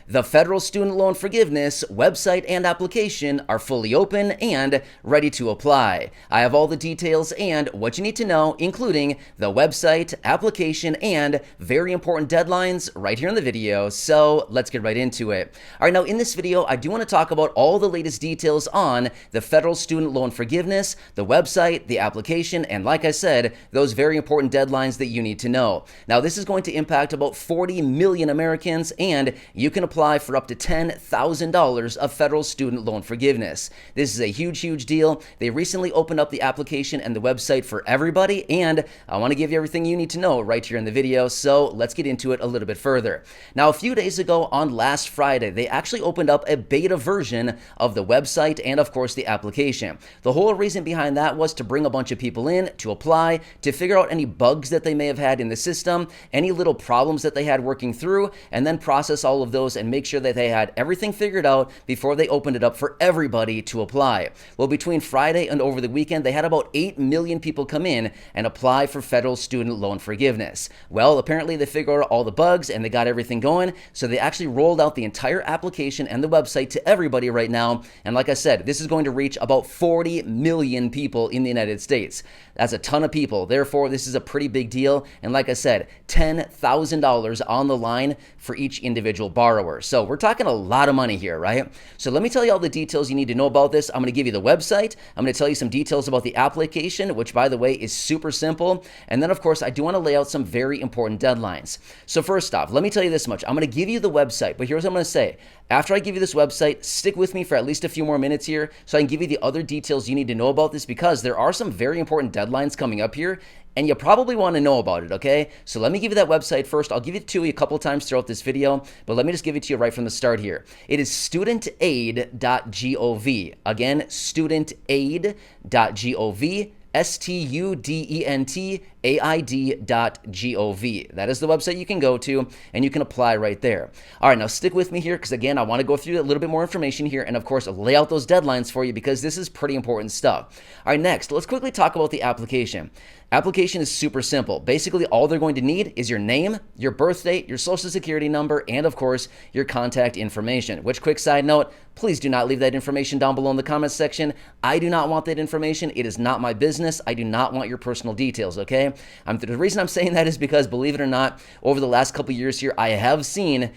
The federal student loan forgiveness website and application are fully open and ready to apply. I have all the details and what you need to know, including the website, application, and very important deadlines right here in the video. So let's get right into it. All right, now in this video, I do want to talk about all the latest details on the federal student loan forgiveness, the website, the application, and like I said, those very important deadlines that you need to know. Now, this is going to impact about 40 million Americans, and you can apply for up to $10,000 of federal student loan forgiveness. This is a huge deal. They recently opened up the application and the website for everybody, and I want to give you everything you need to know right here in the video, so let's get into it a little bit further. Now, a few days ago on last Friday, they actually opened up a beta version of the website and, of course, the application. The whole reason behind that was to bring a bunch of people in to apply, to figure out any bugs that they may have had in the system, any little problems that they had working through, and then process all of those and make sure that they had everything figured out before they opened it up for everybody to apply. Well, between Friday and over the weekend, they had about 8 million people come in and apply for federal student loan forgiveness. Well, apparently they figured out all the bugs and they got everything going, so they actually rolled out the entire application and the website to everybody right now. And like I said, this is going to reach about 40 million people in the United States. That's a ton of people. Therefore, this is a pretty big deal. And like I said, $10,000 on the line for each individual borrower. So we're talking a lot of money here, right? So let me tell you all the details you need to know about this. I'm going to give you the website. I'm going to tell you some details about the application, which by the way is super simple. And then of course, I do want to lay out some very important deadlines. So first off, let me tell you this much. I'm going to give you the website, but here's what I'm going to say. After I give you this website, stick with me for at least a few more minutes here so I can give you the other details you need to know about this, because there are some very important deadlines coming up here and you probably want to know about it, okay? So let me give you that website first. I'll give it to you a couple times throughout this video, but let me just give it to you right from the start here. It is studentaid.gov. Again, studentaid.gov. studentaid.gov. That is the website you can go to, and you can apply right there. All right, now stick with me here, because again, I want to go through a little bit more information here, and of course, lay out those deadlines for you, because this is pretty important stuff. All right, next, let's quickly talk about the application. Application is super simple. Basically, all they're going to need is your name, your birth date, your social security number, and of course, your contact information. Which, quick side note, please do not leave that information down below in the comments section. I do not want that information. It is not my business. I do not want your personal details, okay? The reason I'm saying that is because, believe it or not, over the last couple years here, I have seen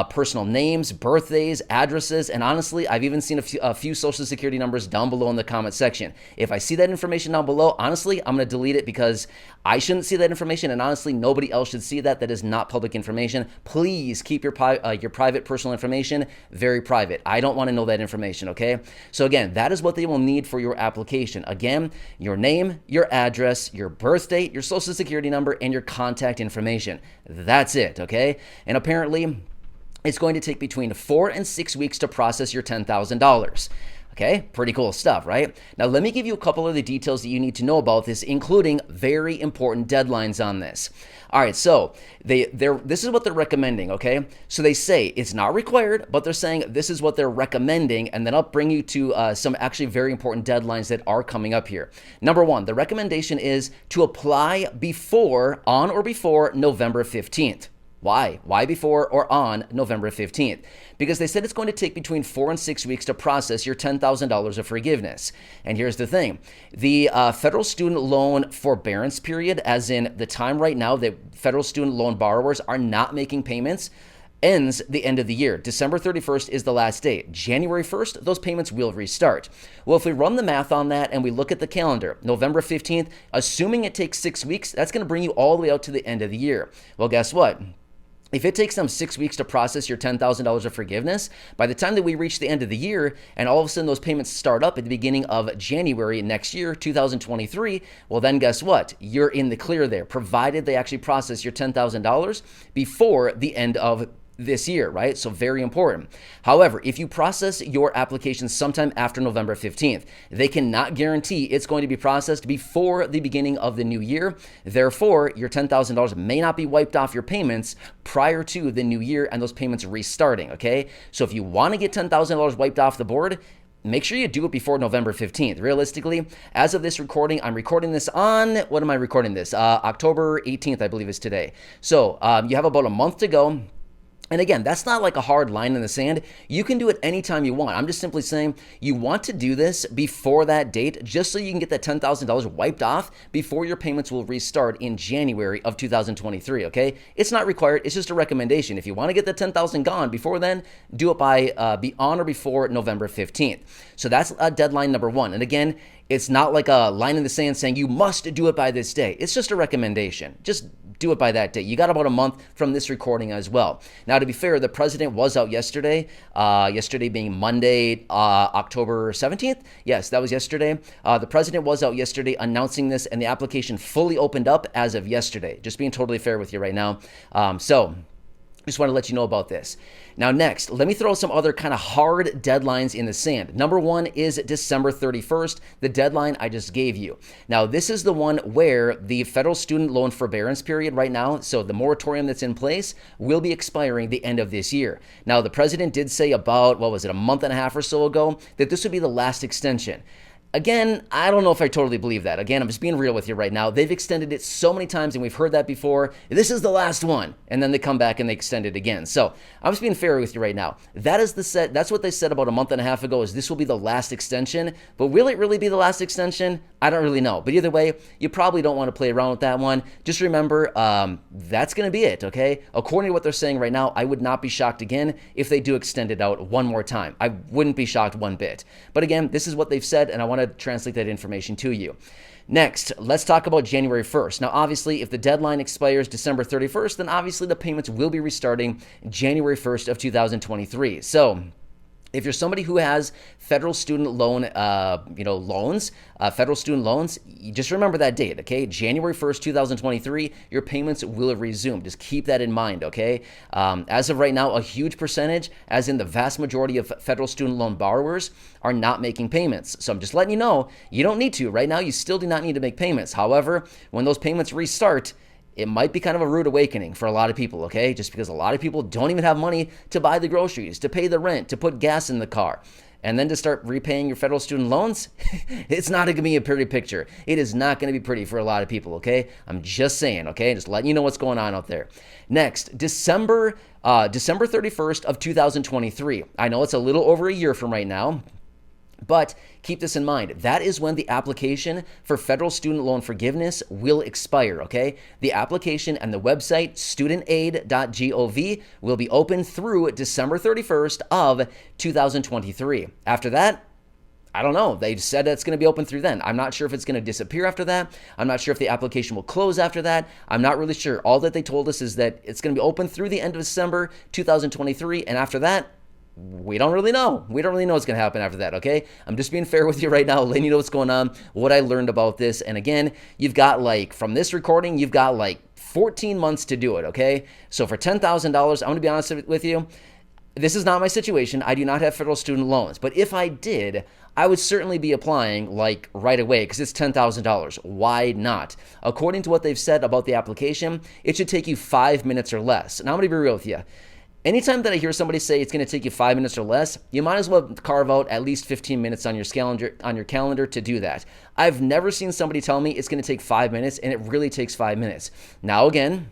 personal names, birthdays, addresses, and honestly, I've even seen a few social security numbers down below in the comment section. If I see that information down below, honestly, I'm going to delete it, because I shouldn't see that information, and honestly, nobody else should see that. That is not public information. Please keep your private personal information very private. I don't want to know that information, okay? So again, that is what they will need for your application. Again, your name, your address, your birth date, your social security number, and your contact information. That's it, okay? And apparently, it's going to take between 4 and 6 weeks to process your $10,000. Okay, pretty cool stuff, right? Now, let me give you a couple of the details that you need to know about this, including very important deadlines on this. All right, so this is what they're recommending, okay? So they say it's not required, but they're saying this is what they're recommending, and then I'll bring you to some actually very important deadlines that are coming up here. Number one, the recommendation is to apply on or before November 15th. Why? Why before or on November 15th? Because they said it's going to take between 4 and 6 weeks to process your $10,000 of forgiveness. And here's the thing. The federal student loan forbearance period, as in the time right now that federal student loan borrowers are not making payments, ends the end of the year. December 31st is the last date. January 1st, those payments will restart. Well, if we run the math on that and we look at the calendar, November 15th, assuming it takes 6 weeks, that's going to bring you all the way out to the end of the year. Well, guess what? If it takes them 6 weeks to process your $10,000 of forgiveness, by the time that we reach the end of the year and all of a sudden those payments start up at the beginning of January next year, 2023, well then guess what? You're in the clear there, provided they actually process your $10,000 before the end of this year, right? So very important. However, if you process your application sometime after November 15th, they cannot guarantee it's going to be processed before the beginning of the new year. Therefore, your $10,000 may not be wiped off your payments prior to the new year and those payments restarting, okay? So if you want to get $10,000 wiped off the board, make sure you do it before November 15th. Realistically, as of this recording, I'm recording this on, what am I recording this? October 18th, I believe is today. So you have about a month to go. And again, that's not like a hard line in the sand. You can do it anytime you want. I'm just simply saying you want to do this before that date just so you can get that $10,000 wiped off before your payments will restart in January of 2023, okay? It's not required. It's just a recommendation. If you want to get the $10,000 gone before then, do it by be on or before November 15th. So that's deadline number one. And again, it's not like a line in the sand saying you must do it by this day. It's just a recommendation. Just do it by that date. You got about a month from this recording as well. Now, to be fair, the president was out yesterday, yesterday being Monday, October 17th. Yes, that was yesterday. The president was out yesterday announcing this, and the application fully opened up as of yesterday. Just being totally fair with you right now. So just want to let you know about this. Now, next, let me throw some other kind of hard deadlines in the sand. Number one is December 31st, the deadline I just gave you. Now, this is the one where the federal student loan forbearance period right now, so the moratorium that's in place, will be expiring the end of this year. Now, the president did say about, what was it, a month and a half or so ago, that this would be the last extension. Again, I don't know if I totally believe that. Again, I'm just being real with you right now. They've extended it so many times, and we've heard that before. This is the last one. And then they come back and they extend it again. So I'm just being fair with you right now. That's what they said about a month and a half ago, is this will be the last extension. But will it really be the last extension? I don't really know. But either way, you probably don't want to play around with that one. Just remember, that's going to be it, okay? According to what they're saying right now, I would not be shocked again if they do extend it out one more time. I wouldn't be shocked one bit. But again, this is what they've said, and I want to translate that information to you. Next, let's talk about January 1st. Now, obviously, if the deadline expires December 31st, then obviously the payments will be restarting January 1st of 2023. So if you're somebody who has federal student loan, federal student loans, you just remember that date, okay? January 1st, 2023, your payments will resume. Just keep that in mind, okay? As of right now, a huge percentage, as in the vast majority of federal student loan borrowers, are not making payments. So I'm just letting you know, you don't need to. Right now, you still do not need to make payments. However, when those payments restart, it might be kind of a rude awakening for a lot of people, okay? Just because a lot of people don't even have money to buy the groceries, to pay the rent, to put gas in the car. And then to start repaying your federal student loans, it's not going to be a pretty picture. It is not going to be pretty for a lot of people, okay? I'm just saying, okay? Just letting you know what's going on out there. Next, December 31st of 2023. I know it's a little over a year from right now, but keep this in mind. That is when the application for federal student loan forgiveness will expire, okay? The application and the website studentaid.gov will be open through December 31st of 2023. After that, I don't know. They said that's going to be open through then. I'm not sure if it's going to disappear after that. I'm not sure if the application will close after that. I'm not really sure. All that they told us is that it's going to be open through the end of December 2023, and after that, we don't really know. We don't really know what's going to happen after that, okay? I'm just being fair with you right now, letting you know what's going on, what I learned about this. And again, you've got from this recording, you've got 14 months to do it, okay? So for $10,000, I'm going to be honest with you, this is not my situation. I do not have federal student loans. But if I did, I would certainly be applying right away because it's $10,000. Why not? According to what they've said about the application, it should take you 5 minutes or less. Now I'm going to be real with you. Anytime that I hear somebody say it's going to take you 5 minutes or less, you might as well carve out at least 15 minutes on your calendar to do that. I've never seen somebody tell me it's going to take 5 minutes, and it really takes 5 minutes. Now, again,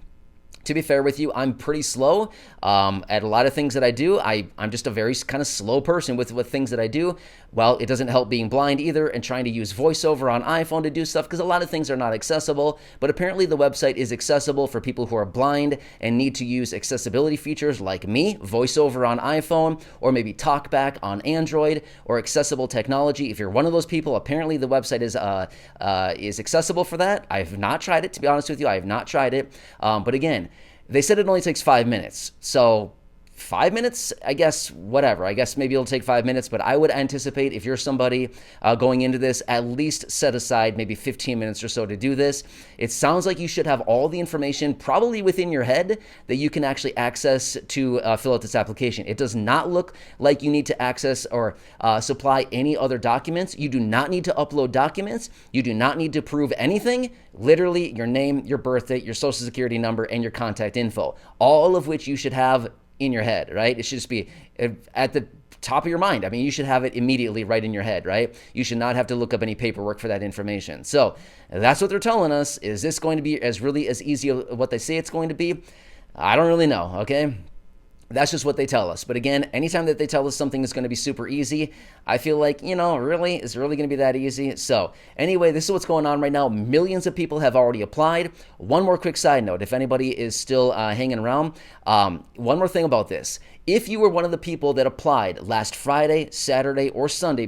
to be fair with you, I'm pretty slow at a lot of things that I do. I'm just a very kind of slow person with things that I do. Well, it doesn't help being blind either and trying to use voiceover on iPhone to do stuff because a lot of things are not accessible. But apparently the website is accessible for people who are blind and need to use accessibility features like me, voiceover on iPhone, or maybe TalkBack on Android, or accessible technology. If you're one of those people, apparently the website is accessible for that. I have not tried it, to be honest with you. I have not tried it. But again, they said it only takes 5 minutes. So 5 minutes, I guess, whatever. I guess maybe it'll take 5 minutes, but I would anticipate if you're somebody going into this, at least set aside maybe 15 minutes or so to do this. It sounds like you should have all the information probably within your head that you can actually access to fill out this application. It does not look like you need to access or supply any other documents. You do not need to upload documents. You do not need to prove anything. Literally your name, your birth date, your social security number, and your contact info, all of which you should have in your head, right? It should just be at the top of your mind. I mean, you should have it immediately right in your head, right? You should not have to look up any paperwork for that information. So that's what they're telling us. Is this going to be as easy as what they say it's going to be? I don't really know, okay? That's just what they tell us. But again, anytime that they tell us something is going to be super easy, I feel like, really? Is it really going to be that easy? So anyway, this is what's going on right now. Millions of people have already applied. One more quick side note, if anybody is still hanging around, one more thing about this. If you were one of the people that applied last Friday, Saturday, or Sunday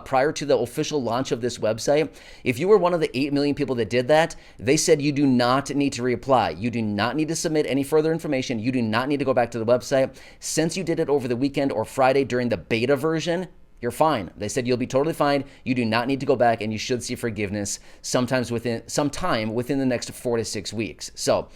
prior to the official launch of this website, if you were one of the 8 million people that did that, they said you do not need to reapply. You do not need to submit any further information. You do not need to go back to the website. Since you did it over the weekend or Friday during the beta version, you're fine. They said you'll be totally fine. You do not need to go back, and you should see forgiveness sometime within the next 4 to 6 weeks. So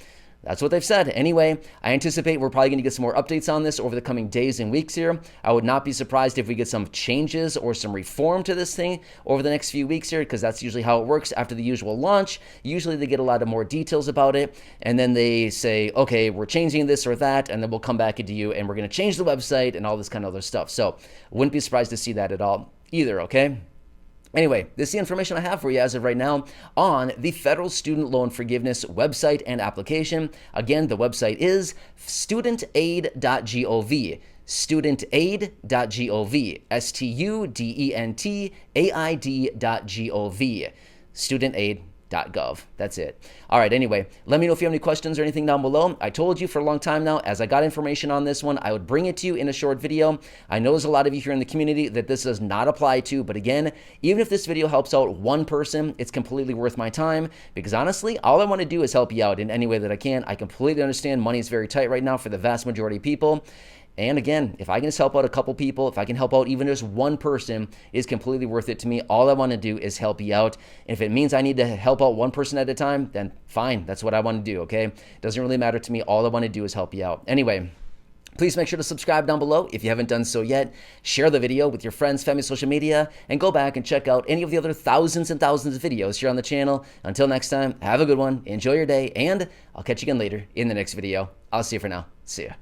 that's what they've said. Anyway, I anticipate we're probably going to get some more updates on this over the coming days and weeks here. I would not be surprised if we get some changes or some reform to this thing over the next few weeks here, because that's usually how it works after the usual launch. Usually they get a lot of more details about it, and then they say, okay, we're changing this or that, and then we'll come back into you, and we're going to change the website and all this kind of other stuff. So wouldn't be surprised to see that at all either, okay? Anyway, this is the information I have for you as of right now on the federal student loan forgiveness website and application. Again, the website is studentaid.gov. Studentaid.gov. studentaid.gov. Studentaid.gov. That's it. All right, anyway, let me know if you have any questions or anything down below. I told you for a long time now, as I got information on this one, I would bring it to you in a short video. I know there's a lot of you here in the community that this does not apply to, but again, even if this video helps out one person, it's completely worth my time, because honestly, all I want to do is help you out in any way that I can. I completely understand money is very tight right now for the vast majority of people. And again, if I can just help out a couple people, if I can help out even just one person, is completely worth it to me. All I want to do is help you out. And if it means I need to help out one person at a time, then fine. That's what I want to do, okay? Doesn't really matter to me. All I want to do is help you out. Anyway, please make sure to subscribe down below if you haven't done so yet. Share the video with your friends, family, social media, and go back and check out any of the other thousands and thousands of videos here on the channel. Until next time, have a good one, enjoy your day, and I'll catch you again later in the next video. I'll see you for now. See ya.